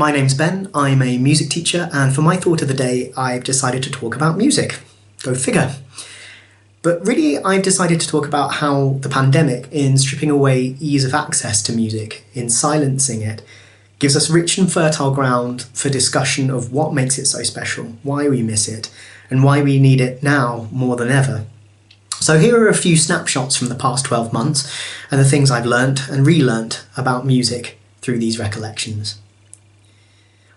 My name's Ben, I'm a music teacher, and for my thought of the day, I've decided to talk about music. Go figure. But really, I've decided to talk about how the pandemic, in stripping away ease of access to music, in silencing it, gives us rich and fertile ground for discussion of what makes it so special, why we miss it, and why we need it now more than ever. So here are a few snapshots from the past 12 months and the things I've learnt and relearnt about music through these recollections.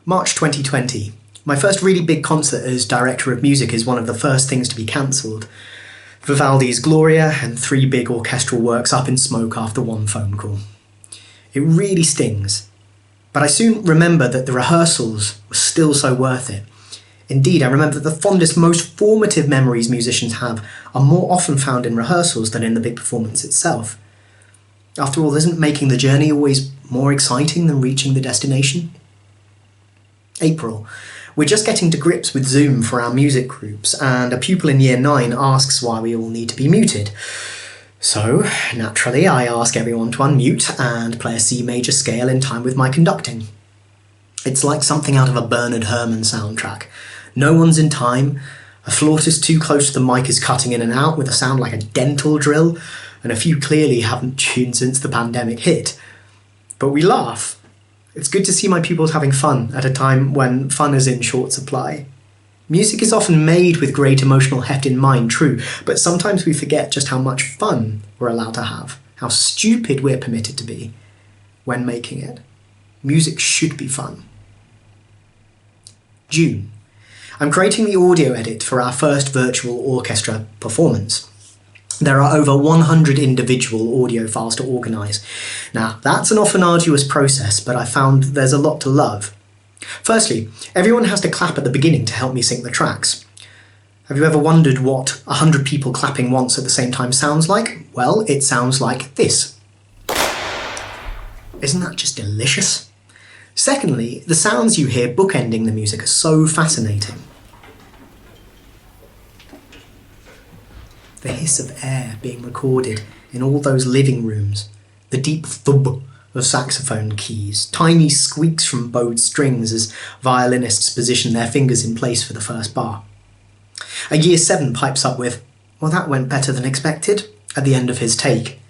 March 2020. My first really big concert as director of music is one of the first things to be cancelled. Vivaldi's Gloria and 3 big orchestral works up in smoke after one phone call. It really stings, but I soon remember that the rehearsals were still so worth it. Indeed, I remember that the fondest, most formative memories musicians have are more often found in rehearsals than in the big performance itself. After all, isn't making the journey always more exciting than reaching the destination? April. We're just getting to grips with Zoom for our music groups, and a pupil in Year 9 asks why we all need to be muted. So, naturally, I ask everyone to unmute and play a C major scale in time with my conducting. It's like something out of a Bernard Herrmann soundtrack. No one's in time, a flautist too close to the mic is cutting in and out with a sound like a dental drill, and a few clearly haven't tuned since the pandemic hit. But we laugh. It's good to see my pupils having fun at a time when fun is in short supply. Music is often made with great emotional heft in mind, true, but sometimes we forget just how much fun we're allowed to have, how stupid we're permitted to be when making it. Music should be fun. June. I'm creating the audio edit for our first virtual orchestra performance. There are over 100 individual audio files to organise. Now, that's an often arduous process, but I found there's a lot to love. Firstly, everyone has to clap at the beginning to help me sync the tracks. Have you ever wondered what 100 people clapping once at the same time sounds like? Well, it sounds like this. Isn't that just delicious? Secondly, the sounds you hear bookending the music are so fascinating. The hiss of air being recorded in all those living rooms, the deep thub of saxophone keys, tiny squeaks from bowed strings as violinists position their fingers in place for the first bar. A Year 7 pipes up with, "Well, that went better than expected," at the end of his take.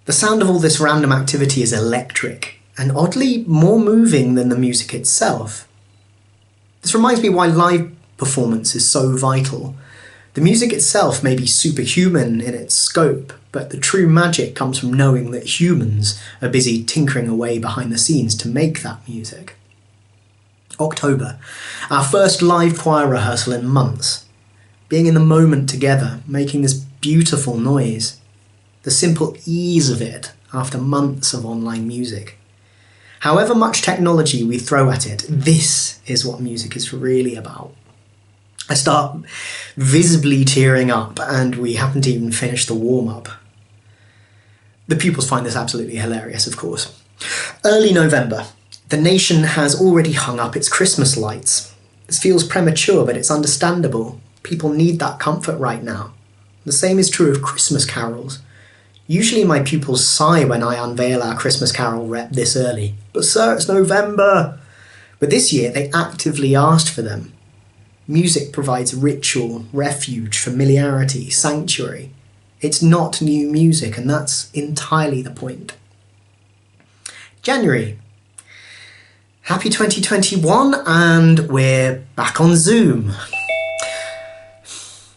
The sound of all this random activity is electric, and oddly more moving than the music itself. This reminds me why live performance is so vital. The music itself may be superhuman in its scope, but the true magic comes from knowing that humans are busy tinkering away behind the scenes to make that music. October, our first live choir rehearsal in months. Being in the moment together, making this beautiful noise. The simple ease of it after months of online music. However much technology we throw at it, this is what music is really about. I start visibly tearing up, and we haven't even finished the warm-up. The pupils find this absolutely hilarious, of course. Early November. The nation has already hung up its Christmas lights. This feels premature, but it's understandable. People need that comfort right now. The same is true of Christmas carols. Usually my pupils sigh when I unveil our Christmas carol rep this early. But sir, it's November! But this year they actively asked for them. Music provides ritual, refuge, familiarity, sanctuary. It's not new music, and that's entirely the point. January. Happy 2021, and we're back on Zoom.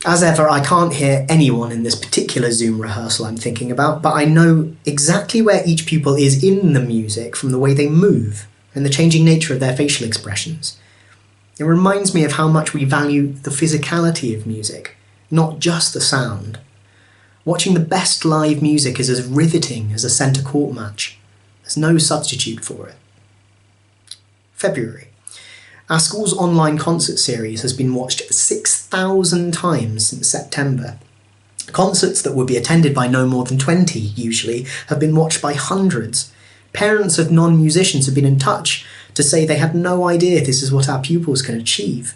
As ever, I can't hear anyone in this particular Zoom rehearsal I'm thinking about, but I know exactly where each pupil is in the music from the way they move and the changing nature of their facial expressions. It reminds me of how much we value the physicality of music, not just the sound. Watching the best live music is as riveting as a centre court match. There's no substitute for it. February. Our school's online concert series has been watched 6,000 times since September. Concerts that would be attended by no more than 20, usually, have been watched by hundreds. Parents of non-musicians have been in touch to say they had no idea this is what our pupils can achieve.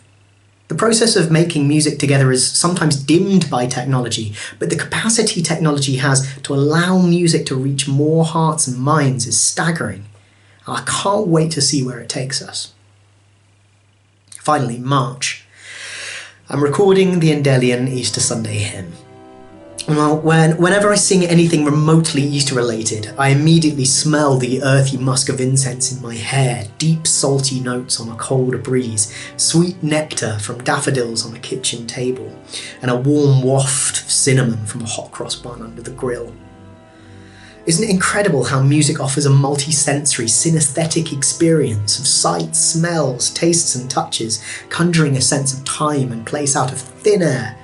The process of making music together is sometimes dimmed by technology, but the capacity technology has to allow music to reach more hearts and minds is staggering. I can't wait to see where it takes us. Finally, March. I'm recording the Endellian Easter Sunday hymn. Well, whenever I sing anything remotely Easter related, I immediately smell the earthy musk of incense in my hair, deep salty notes on a cold breeze, sweet nectar from daffodils on a kitchen table, and a warm waft of cinnamon from a hot cross bun under the grill. Isn't it incredible how music offers a multi-sensory, synesthetic experience of sights, smells, tastes and touches, conjuring a sense of time and place out of thin air?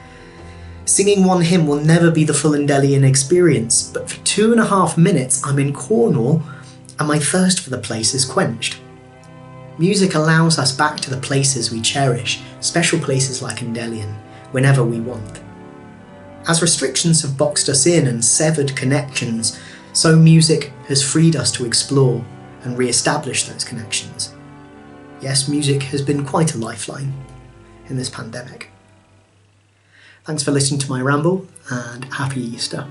Singing one hymn will never be the full Endellian experience, but for 2.5 minutes I'm in Cornwall and my thirst for the place is quenched. Music allows us back to the places we cherish, special places like Endellian, whenever we want. As restrictions have boxed us in and severed connections, so music has freed us to explore and re-establish those connections. Yes, music has been quite a lifeline in this pandemic. Thanks for listening to my ramble, and happy Easter.